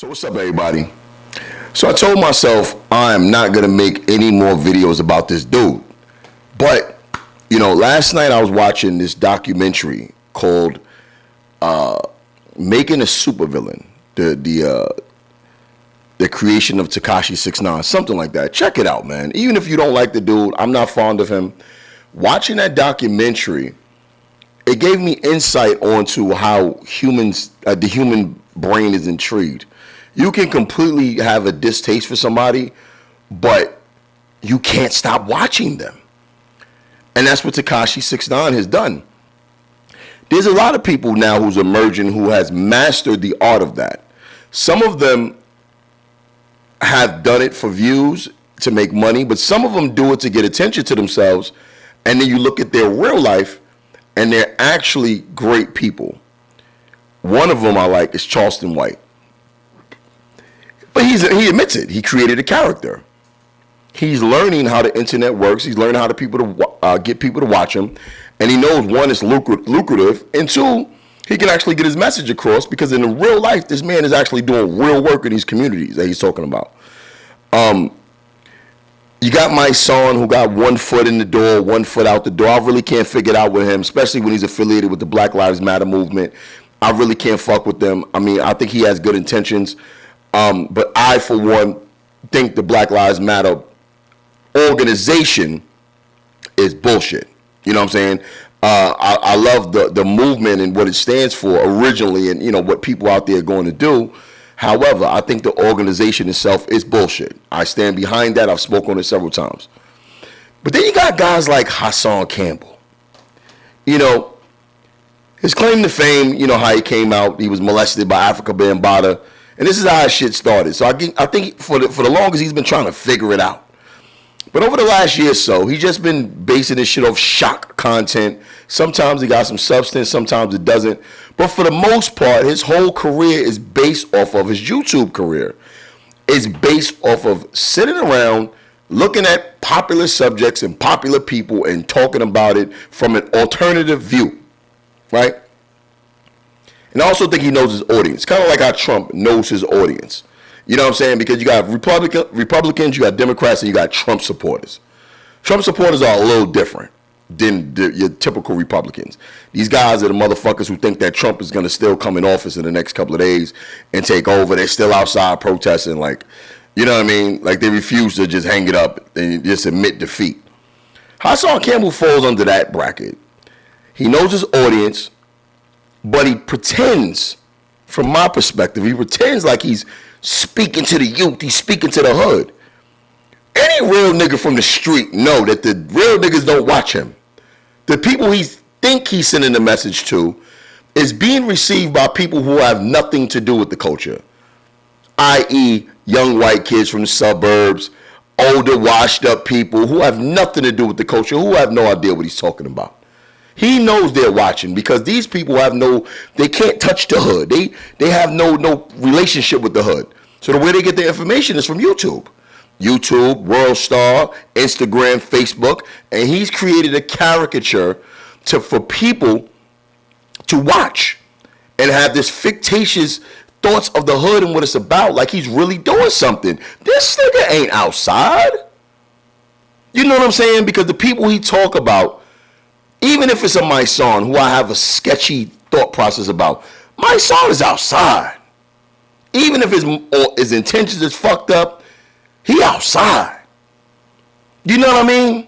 So what's up, everybody? So I told myself I am not gonna make any more videos about this dude. But last night I was watching this documentary called "Making a Supervillain," the creation of Tekashi 6ix9ine, something like that. Check it out, man. Even if you don't like the dude, I'm not fond of him. Watching that documentary, it gave me insight onto how the human brain is intrigued. You can completely have a distaste for somebody, but you can't stop watching them. And that's what Tekashi 6ix9ine has done. There's a lot of people now who's emerging who has mastered the art of that. Some of them have done it for views to make money, but some of them do it to get attention to themselves. And then you look at their real life, and they're actually great people. One of them I like is Charleston White. But he admits it. He created a character. He's learning how the internet works. He's learning how to get people to watch him. And he knows, one, it's lucrative, and two, he can actually get his message across, because in real life, this man is actually doing real work in these communities that he's talking about. You got my son who got 1 foot in the door, 1 foot out the door. I really can't figure it out with him, especially when he's affiliated with the Black Lives Matter movement. I really can't fuck with them. I mean, I think he has good intentions. But I, for one, think the Black Lives Matter organization is bullshit. You know what I'm saying? I love the movement and what it stands for originally, and what people out there are going to do. However, I think the organization itself is bullshit. I stand behind that. I've spoken on it several times. But then you got guys like Hassan Campbell. His claim to fame, how he came out, he was molested by Africa Bambaataa. And this is how his shit started. So I think for the longest, he's been trying to figure it out. But over the last year or so, he's just been basing this shit off shock content. Sometimes he got some substance, sometimes it doesn't. But for the most part, his whole career is based off of his YouTube career. It's based off of sitting around, looking at popular subjects and popular people and talking about it from an alternative view, right? And I also think he knows his audience, kind of like how Trump knows his audience. You know what I'm saying? Because you got Republicans, you got Democrats, and you got Trump supporters. Trump supporters are a little different than your typical Republicans. These guys are the motherfuckers who think that Trump is going to still come in office in the next couple of days and take over. They're still outside protesting, you know what I mean? Like, they refuse to just hang it up and just admit defeat. Hassan Campbell falls under that bracket. He knows his audience, but he pretends, from my perspective, he pretends like he's speaking to the youth, he's speaking to the hood. Any real nigga from the street know that the real niggas don't watch him. The people he think he's sending the message to is being received by people who have nothing to do with the culture, i.e. young white kids from the suburbs, older washed up people who have nothing to do with the culture, who have no idea what he's talking about. He knows they're watching, because these people they can't touch the hood. They have no relationship with the hood. So the way they get their information is from YouTube. YouTube, World Star, Instagram, Facebook. And he's created a caricature for people to watch and have this fictitious thoughts of the hood and what it's about, like he's really doing something. This nigga ain't outside. You know what I'm saying? Because the people he talk about, even if it's a my son who I have a sketchy thought process about, my son is outside. Even if his intentions is fucked up, he outside. You know what I mean?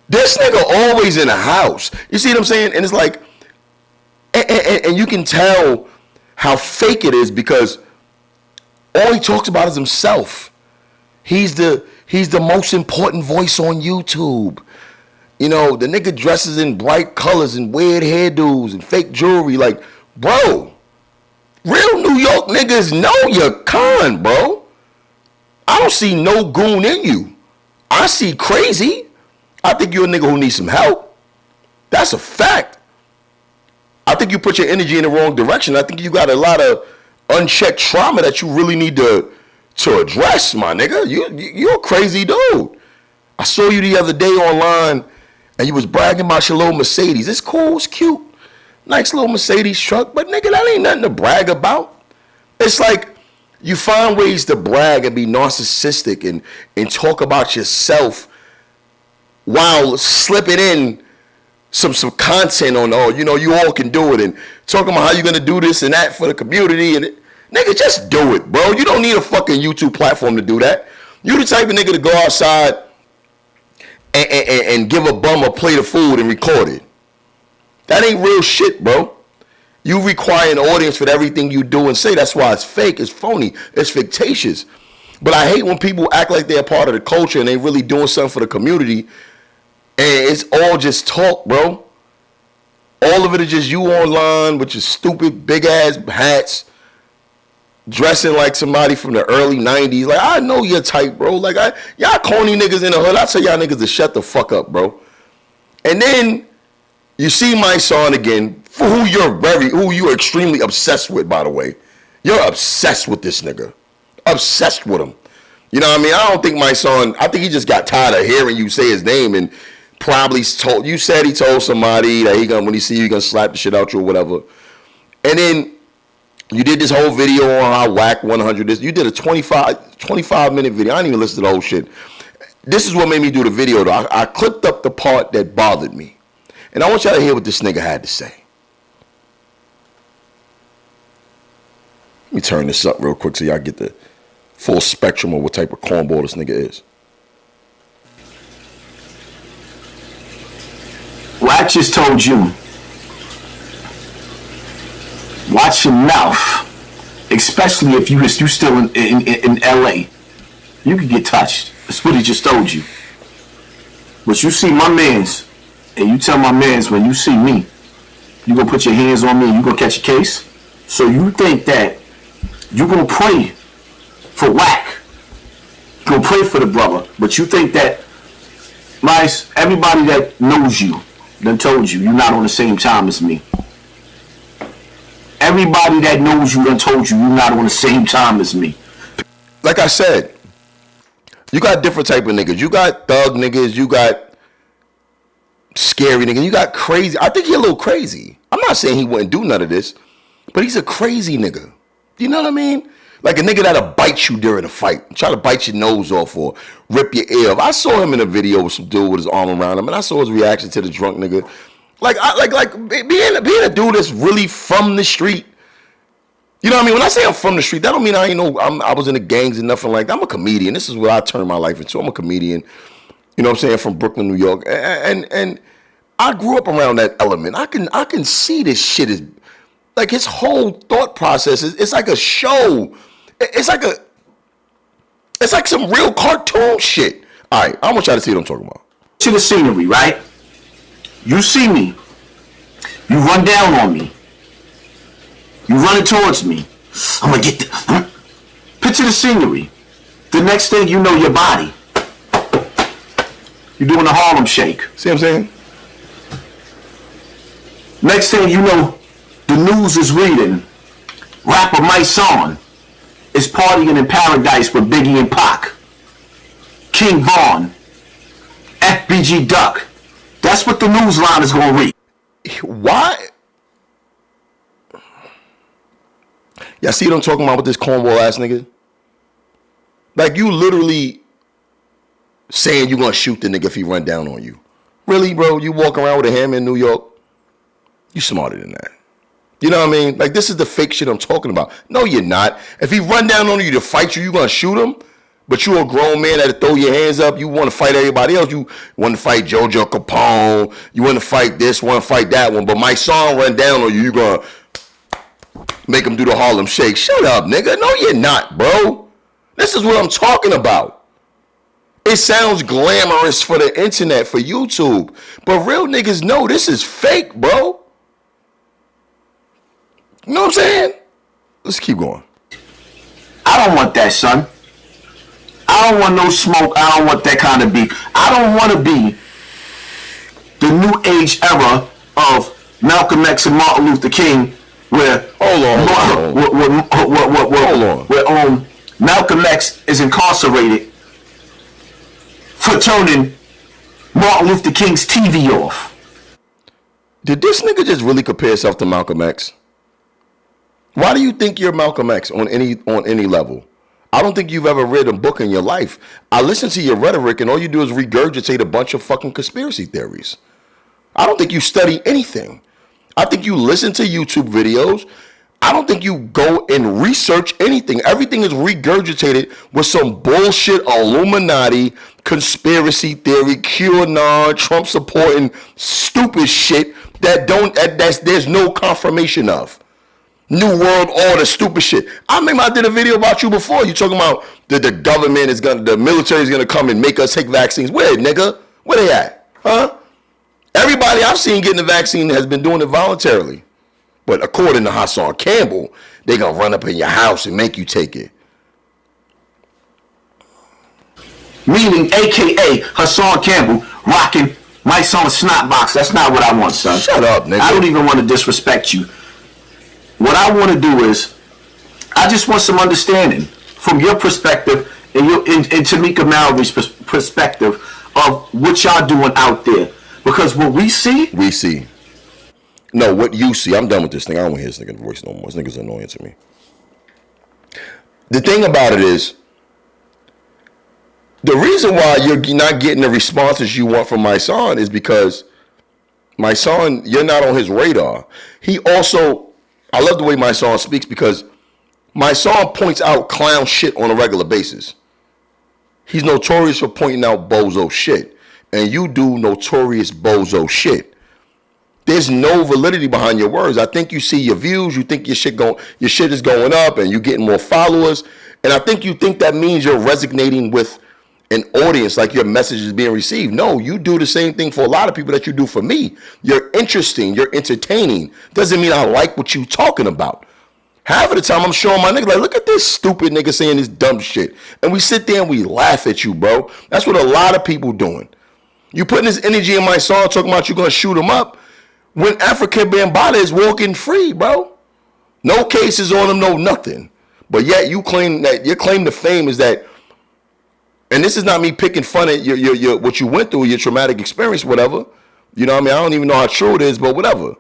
This nigga always in the house. You see what I'm saying? And it's like, and you can tell how fake it is, because all he talks about is himself. He's the most important voice on YouTube. The nigga dresses in bright colors and weird hairdos and fake jewelry. Like, bro, real New York niggas know you're con, bro. I don't see no goon in you. I see crazy. I think you're a nigga who needs some help. That's a fact. I think you put your energy in the wrong direction. I think you got a lot of unchecked trauma that you really need to address, my nigga. You're a crazy dude. I saw you the other day online, and you was bragging about your little Mercedes. It's cool, it's cute. Nice little Mercedes truck, but nigga, that ain't nothing to brag about. It's like You find ways to brag and be narcissistic and talk about yourself while slipping in some content on, oh, you know, you all can do it, and talking about how you're gonna do this and that for the community. And nigga, just do it, bro. You don't need a fucking YouTube platform to do that. You the type of nigga to go outside and give a bum a plate of food and record it. That ain't real shit, bro. You require an audience for everything you do and say. That's why it's fake, it's phony, it's fictitious. But I hate when people act like they're part of the culture and they really doing something for the community, and it's all just talk, bro. All of it is just you online with your stupid big ass hats, dressing like somebody from the early 90s. Like, I know your type, bro. Like, y'all corny niggas in the hood, I tell y'all niggas to shut the fuck up, bro. And then you see my son again, for who you're extremely obsessed with, by the way. You're obsessed with this nigga. Obsessed with him. You know what I mean? I don't think my son, I think he just got tired of hearing you say his name and probably told, you said he told somebody that when he see you, he gonna slap the shit out you or whatever. And then you did this whole video on how whack 100 is. You did a 25-minute video. I didn't even listen to the whole shit. This is what made me do the video, though. I clipped up the part that bothered me. And I want y'all to hear what this nigga had to say. Let me turn this up real quick so y'all get the full spectrum of what type of cornball this nigga is. Well, I just told you, watch your mouth, especially if you still in LA. You could get touched. That's what he just told you. But you see my mans, and you tell my mans when you see me, you gonna put your hands on me and you gonna catch a case. So you think that you gonna pray for whack, you gonna pray for the brother, but you think that everybody that knows you done told you you're not on the same time as me. Everybody that knows you done told you you're not on the same time as me. Like I said, you got different type of niggas. You got thug niggas, you got scary niggas, you got crazy. I think he a little crazy. I'm not saying he wouldn't do none of this, but he's a crazy nigga. You know what I mean? Like a nigga that'll bite you during a fight, try to bite your nose off or rip your ear off. I saw him in a video with some dude with his arm around him, and I saw his reaction to the drunk nigga. Like being a dude that's really from the street. You know what I mean? When I say I'm from the street, that don't mean I was in the gangs and nothing like that. I'm a comedian. This is what I turn my life into. I'm a comedian. You know what I'm saying? From Brooklyn, New York, and I grew up around that element. I can see this shit is like his whole thought process it's like a show. It's like some real cartoon shit. All right, I want y'all to see what I'm talking about. To the scenery, right? You see me. You run down on me. You running towards me. I'm gonna get picture the scenery. The next thing you know, your body. You're doing the Harlem Shake. See what I'm saying? Next thing you know, the news is reading. Rapper My Son is partying in paradise with Biggie and Pac. King Von, FBG Duck. That's what the news line is gonna read. Why? Y'all see what I'm talking about with this cornball ass nigga? Like, you literally saying you gonna shoot the nigga if he run down on you. Really, bro? You walk around with a hammer in New York? You smarter than that. You know what I mean? Like, this is the fake shit I'm talking about. No, you're not. If he run down on you to fight you, you gonna shoot him? But you a grown man that'll throw your hands up. You want to fight everybody else. You want to fight JoJo Capone. You want to fight this, want to fight that one. But my son run down on you, you gonna make him do the Harlem Shake. Shut up, nigga. No, you're not, bro. This is what I'm talking about. It sounds glamorous for the internet, for YouTube. But real niggas know this is fake, bro. You know what I'm saying? Let's keep going. I don't want that, son. I don't want no smoke. I don't want that kind of beef. I don't want to be the new age era of Malcolm X and Martin Luther King, where Malcolm X is incarcerated for turning Martin Luther King's TV off. Did this nigga just really compare himself to Malcolm X? Why do you think you're Malcolm X on any level? I don't think you've ever read a book in your life. I listen to your rhetoric, and all you do is regurgitate a bunch of fucking conspiracy theories. I don't think you study anything. I think you listen to YouTube videos. I don't think you go and research anything. Everything is regurgitated with some bullshit Illuminati, conspiracy theory, QAnon, Trump supporting stupid shit that's there's no confirmation of. New World Order, stupid shit. I remember I did a video about you before. You talking about the government is the military is gonna come and make us take vaccines. Where, nigga? Where they at? Huh? Everybody I've seen getting the vaccine has been doing it voluntarily. But according to Hassan Campbell, they gonna run up in your house and make you take it. Meaning, AKA Hassan Campbell, rocking mics on a snot box. That's not what I want, son. Shut up, nigga. I don't even want to disrespect you. What I want to do is, I just want some understanding from your perspective and Tamika Mallory's perspective of what y'all doing out there. Because what we see... We see. No, what you see. I'm done with this thing. I don't want to hear this nigga's voice no more. This nigga's annoying to me. The thing about it is, the reason why you're not getting the responses you want from my son is because my son, you're not on his radar. He also... I love the way my son speaks because my son points out clown shit on a regular basis. He's notorious for pointing out bozo shit. And you do notorious bozo shit. There's no validity behind your words. I think you see your views, you think your shit is going up and you're getting more followers. And I think you think that means you're resonating with an audience, like your message is being received. No, you do the same thing for a lot of people that you do for me. You're interesting, you're entertaining. Doesn't mean I like what you talking about. Half of the time I'm showing my nigga, like, look at this stupid nigga saying this dumb shit. And we sit there and we laugh at you, bro. That's what a lot of people doing. You putting this energy in my song talking about you gonna shoot him up when Africa Bambaataa is walking free, bro. No cases on him, no nothing. But yet you claim that your claim to fame is that. And this is not me picking fun at your what you went through, your traumatic experience, whatever. You know what I mean? I don't even know how true it is, but whatever.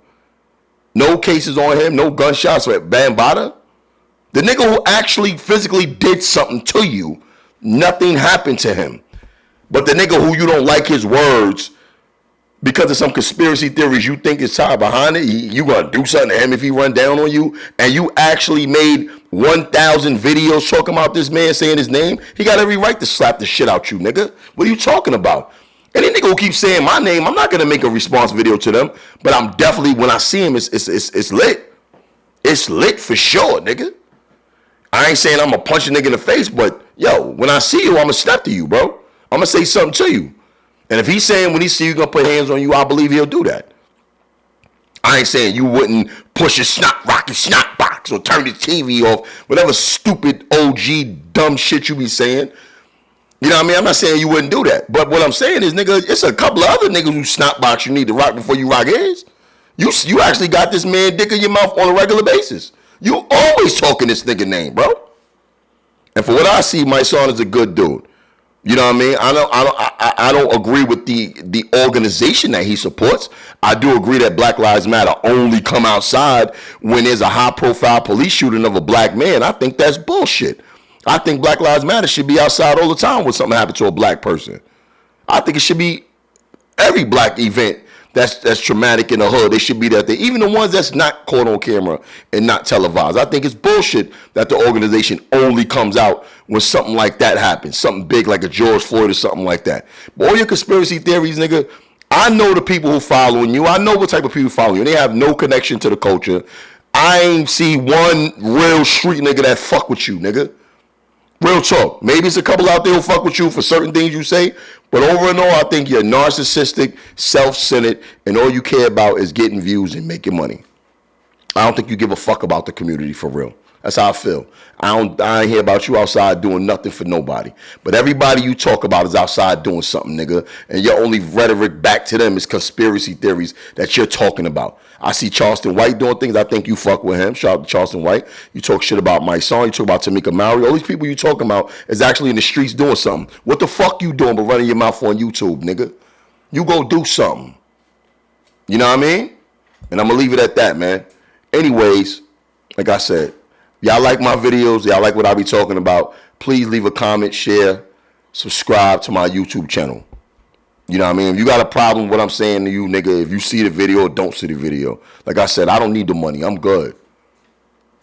No cases on him, no gunshots at Bambaataa. The nigga who actually physically did something to you, nothing happened to him. But the nigga who you don't like his words because of some conspiracy theories you think is tied behind it, you gonna do something to him if he run down on you, and you actually made 1,000 videos talking about this man saying his name, he got every right to slap the shit out you, nigga. What are you talking about? Any nigga who keeps saying my name, I'm not gonna make a response video to them, but I'm definitely, when I see him, it's lit. It's lit for sure, nigga. I ain't saying I'm gonna punch a nigga in the face, but yo, when I see you, I'm gonna step to you, bro. I'm gonna say something to you. And if he's saying when he see you gonna put hands on you, I believe he'll do that. I ain't saying you wouldn't push a rocky snot box or turn the TV off, whatever stupid OG dumb shit you be saying. You know what I mean? I'm not saying you wouldn't do that. But what I'm saying is, nigga, it's a couple of other niggas who snot box you need to rock before you rock his. You actually got this man dick in your mouth on a regular basis. You always talking this nigga name, bro. And for what I see, my son is a good dude. You know what I mean? I don't agree with the organization that he supports. I do agree that Black Lives Matter only come outside when there's a high-profile police shooting of a black man. I think that's bullshit. I think Black Lives Matter should be outside all the time when something happened to a black person. I think it should be every black event that's traumatic in the hood. They should be there. Even the ones that's not caught on camera and not televised. I think it's bullshit that the organization only comes out when something like that happens. Something big like a George Floyd or something like that. But all your conspiracy theories, nigga, I know the people who following you. I know what type of people follow you. They have no connection to the culture. I ain't see one real street nigga that fuck with you, nigga. Real talk. Maybe it's a couple out there who fuck with you for certain things you say, but over and all, I think you're narcissistic, self-centered, and all you care about is getting views and making money. I don't think you give a fuck about the community for real. That's how I feel. I ain't hear about you outside doing nothing for nobody. But everybody you talk about is outside doing something, nigga. And your only rhetoric back to them is conspiracy theories that you're talking about. I see Charleston White doing things. I think you fuck with him. Shout out to Charleston White. You talk shit about my song. You talk about Tamika Mallory. All these people you talking about is actually in the streets doing something. What the fuck you doing but running your mouth on YouTube, nigga? You go do something. You know what I mean? And I'm going to leave it at that, man. Anyways, Like I said, y'all like my videos, y'all like what I be talking about, please leave a comment, share, subscribe to my YouTube channel. You know what I mean? If you got a problem with what I'm saying to you, nigga, if you see the video or don't see the video, like I said, I don't need the money. I'm good.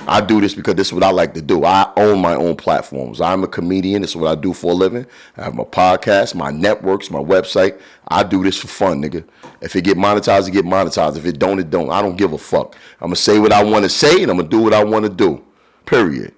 I do this because this is what I like to do. I own my own platforms. I'm a comedian. This is what I do for a living. I have my podcast, my networks, my website. I do this for fun, nigga. If it get monetized, it get monetized. If it don't, it don't. I don't give a fuck. I'm going to say what I want to say, and I'm going to do what I want to do. Period.